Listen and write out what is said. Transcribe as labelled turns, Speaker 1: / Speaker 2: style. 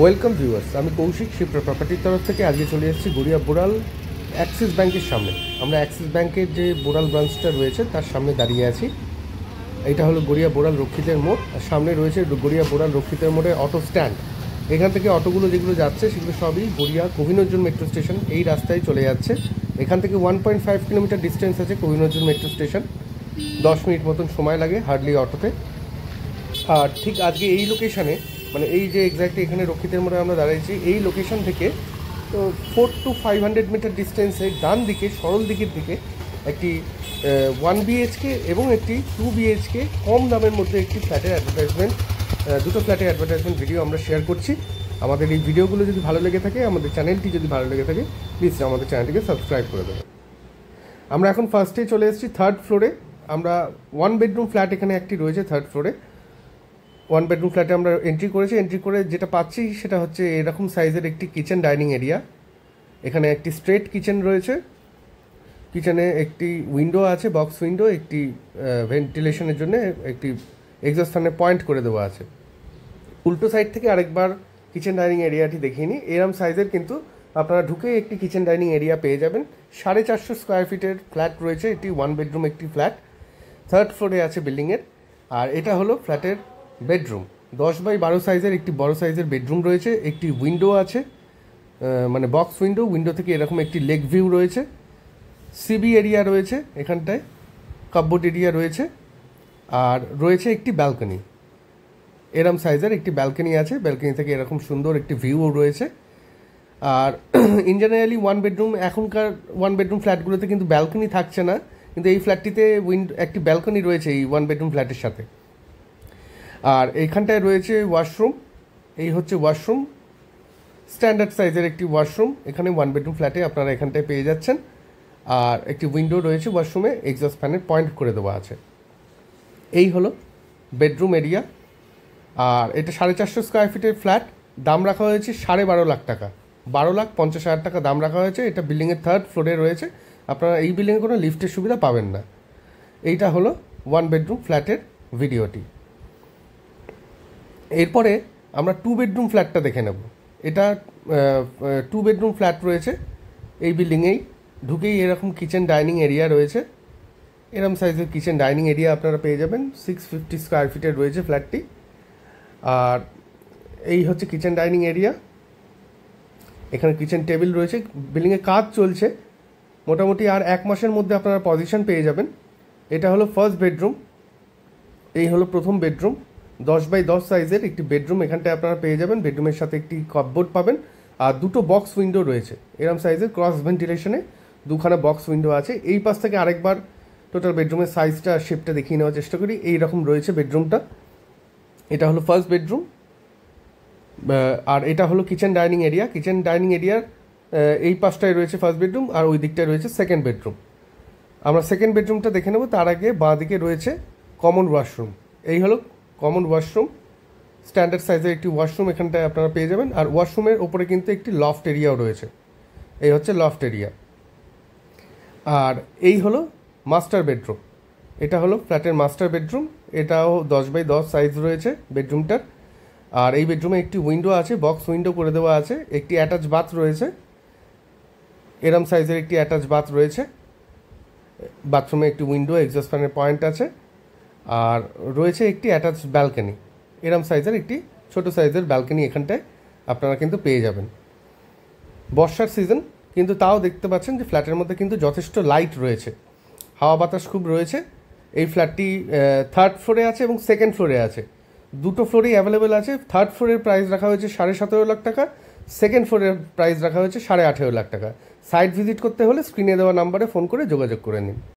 Speaker 1: Welcome viewers, আমি কৌশিক শিপ্রা প্রপার্টির তরফ থেকে আজকে চলে এসেছি গড়িয়া বোড়াল অ্যাক্সিস ব্যাংকের সামনে। আমরা অ্যাক্সিস ব্যাংকের যে বোড়াল ব্রাঞ্চটা রয়েছে তার সামনে দাঁড়িয়ে আছি। এটা হলো গড়িয়া বোড়াল রক্ষিতের মোড়, আর সামনে রয়েছে গড়িয়া বোড়াল রক্ষিতের মোড়ে অটো স্ট্যান্ড। এখান থেকে অটোগুলো যেগুলো যাচ্ছে সেগুলো সবই গড়িয়া কোহিনুর মেট্রো স্টেশন এই রাস্তায় চলে যাচ্ছে। এখান থেকে 1.5 কিলোমিটার ডিস্টেন্স আছে কোহিনুর মেট্রো স্টেশন। 10 মিনিট মতন সময় লাগে হার্ডলি অটোতে। আর ঠিক আজকে এই লোকেশানে, মানে এই যে এক্স্যাক্টলি এখানে রক্ষিতের মোড়ে আমরা দাঁড়িয়েছি, এই লোকেশন থেকে তো 4 to 500 মিটার ডিস্টেন্সে ডান দিকে সরল দিকের দিকে একটি 1 BHK এবং একটি 2 BHK কম দামের মধ্যে একটি ফ্ল্যাটের অ্যাডভার্টাইজমেন্ট, দুটো ফ্ল্যাটের অ্যাডভার্টাইজমেন্ট ভিডিও আমরা শেয়ার করছি। আমাদের এই ভিডিওগুলো যদি ভালো লেগে থাকে, আমাদের চ্যানেলটি যদি ভালো লেগে থাকে, প্লিজ আমাদের চ্যানেলটিকে সাবস্ক্রাইব করে দেবেন। আমরা এখন ফার্স্টে চলে এসেছি 3rd ফ্লোরে। আমরা 1 বেডরুম ফ্ল্যাট এখানে একটি রয়েছে 3rd ফ্লোরে। 1 বেডরুম ফ্ল্যাটে আমরা এন্ট্রি করেছি। এন্ট্রি করে যেটা পাচ্ছি সেটা হচ্ছে এরকম সাইজের একটি কিচেন ডাইনিং এরিয়া। এখানে একটি স্ট্রেট কিচেন রয়েছে। কিচেনে একটি উইন্ডো আছে, বক্স উইন্ডো, একটি ভেন্টিলেশনের জন্য একটি এক্সস্ট ফ্যানের পয়েন্ট করে দেওয়া আছে। উল্টো সাইড থেকে আরেকবার কিচেন ডাইনিং এরিয়াটি দেখিয়ে নিই। এরম সাইজের কিন্তু আপনারা ঢুকে একটি কিচেন ডাইনিং এরিয়া পেয়ে যাবেন। 450 স্কোয়ার ফিটের ফ্ল্যাট রয়েছে। এটি 1 বেডরুম একটি ফ্ল্যাট, 3rd ফ্লোরে আছে বিল্ডিংয়ের। আর এটা হলো ফ্ল্যাটের বেডরুম। 10x12 সাইজের একটি বড় সাইজের বেডরুম রয়েছে। একটি উইন্ডো আছে, মানে বক্স উইন্ডো। উইন্ডো থেকে এরকম একটি লেক ভিউ রয়েছে। সিবি এরিয়া রয়েছে এখানটায়, কাপবোর্ড এরিয়া রয়েছে, আর রয়েছে একটি ব্যালকনি। এরম সাইজের একটি ব্যালকনি আছে। ব্যালকনি থেকে এরকম সুন্দর একটি ভিউও রয়েছে। আর ইন জেনারেলি 1 বেডরুম, এখনকার 1 বেডরুম ফ্ল্যাটগুলোতে কিন্তু ব্যালকনি থাকছে না, কিন্তু এই ফ্ল্যাটটিতে একটি ব্যালকনি রয়েছে এই 1 বেডরুম ফ্ল্যাটের সাথে। আর এইখানটায় রয়েছে ওয়াশরুম। এই হচ্ছে ওয়াশরুম, স্ট্যান্ডার্ড সাইজের একটি ওয়াশরুম এখানে 1 বেডরুম ফ্ল্যাটে আপনারা এখানটায় পেয়ে যাচ্ছেন। আর একটি উইন্ডো রয়েছে ওয়াশরুমে, এক্সস্ট ফ্যানের পয়েন্ট করে দেওয়া আছে। এই হলো বেডরুম এরিয়া। আর এটা 450 স্কোয়ার ফিটের ফ্ল্যাট। দাম রাখা হয়েছে 12.5 লাখ টাকা, 12,50,000 টাকা দাম রাখা হয়েছে। এটা বিল্ডিংয়ের 3rd ফ্লোরে রয়েছে। আপনারা এই বিল্ডিংয়ে কোনো লিফটের সুবিধা পাবেন না। এইটা হলো 1 বেডরুম ফ্ল্যাটের ভিডিওটি। এরপরে আমরা 2 বেডরুম ফ্ল্যাটটা দেখে নেব। এটা 2 বেডরুম ফ্ল্যাট রয়েছে এই বিল্ডিংয়েই। ঢুকেই এরকম কিচেন ডাইনিং এরিয়া রয়েছে। এরকম সাইজের কিচেন ডাইনিং এরিয়া আপনারা পেয়ে যাবেন। 650 স্কোয়ার ফিটের রয়েছে ফ্ল্যাটটি। আর এই হচ্ছে কিচেন ডাইনিং এরিয়া। এখানে কিচেন টেবিল রয়েছে। বিল্ডিংয়ে কাজ চলছে, মোটামুটি আর 1 মাসের মধ্যে আপনারা পজিশন পেয়ে যাবেন। এটা হলো ফার্স্ট বেডরুম। এই হলো প্রথম বেডরুম। 10x10 সাইজের একটি বেডরুম এখানটায় আপনারা পেয়ে যাবেন। বেডরুমের সাথে একটি কাপবোর্ড পাবেন, আর দুটো বক্স উইন্ডো রয়েছে এরম সাইজের ক্রস ভেন্টিলেশনে। দুখানা বক্স উইন্ডো আছে। এই পাশ থেকে আরেকবার টোটাল বেডরুমের সাইজটা, শেপটা দেখিয়ে নেওয়ার চেষ্টা করি। এই রকম রয়েছে বেডরুমটা। এটা হলো ফার্স্ট বেডরুম। আর এটা হলো kitchen dining area. Kitchen dining এরিয়ার এই পাশটায় রয়েছে ফার্স্ট বেডরুম, আর ওই দিকটায় রয়েছে সেকেন্ড বেডরুম। আমরা সেকেন্ড বেডরুমটা দেখে নেব। তার আগে বাঁ দিকে রয়েছে কমন ওয়াশরুম। এই হলো কমন ওয়াশরুম, স্ট্যান্ডার্ড সাইজের একটি ওয়াশরুম এখানটায় আপনারা পেয়ে যাবেন। আর ওয়াশরুমের ওপরে কিন্তু একটি লফট এরিয়াও রয়েছে। এই হচ্ছে লফট এরিয়া। আর এই হলো মাস্টার বেডরুম। এটা হলো ফ্ল্যাটের মাস্টার বেডরুম। এটাও 10x10 সাইজ রয়েছে বেডরুমটার। আর এই বেডরুমে একটি উইন্ডো আছে, বক্স উইন্ডো করে দেওয়া আছে। একটি অ্যাটাচ বাথ রয়েছে, এরম সাইজের একটি অ্যাটাচ বাথ রয়েছে। বাথরুমে একটি উইন্ডো, এক্সস্ট ফ্যানের পয়েন্ট আছে। আর রয়েছে একটি অ্যাটাচ ব্যালকনি। এরম সাইজের একটি ছোট সাইজের ব্যালকনি এখানটায় আপনারা কিন্তু পেয়ে যাবেন। বর্ষার সিজন, কিন্তু তাও দেখতে পাচ্ছেন যে ফ্ল্যাটের মধ্যে কিন্তু যথেষ্ট লাইট রয়েছে, হাওয়া বাতাস খুব রয়েছে। এই ফ্ল্যাটটি 3rd ফ্লোরে আছে এবং 2nd ফ্লোরে আছে। দুটো ফ্লোরেই অ্যাভেলেবেল আছে। 3rd ফ্লোরের প্রাইস রাখা হয়েছে 17.5 লাখ টাকা, 2nd ফ্লোরের প্রাইস রাখা হয়েছে 18.5 লাখ টাকা। সাইট ভিজিট করতে হলে স্ক্রিনে দেওয়া নাম্বারে ফোন করে যোগাযোগ করে নিন।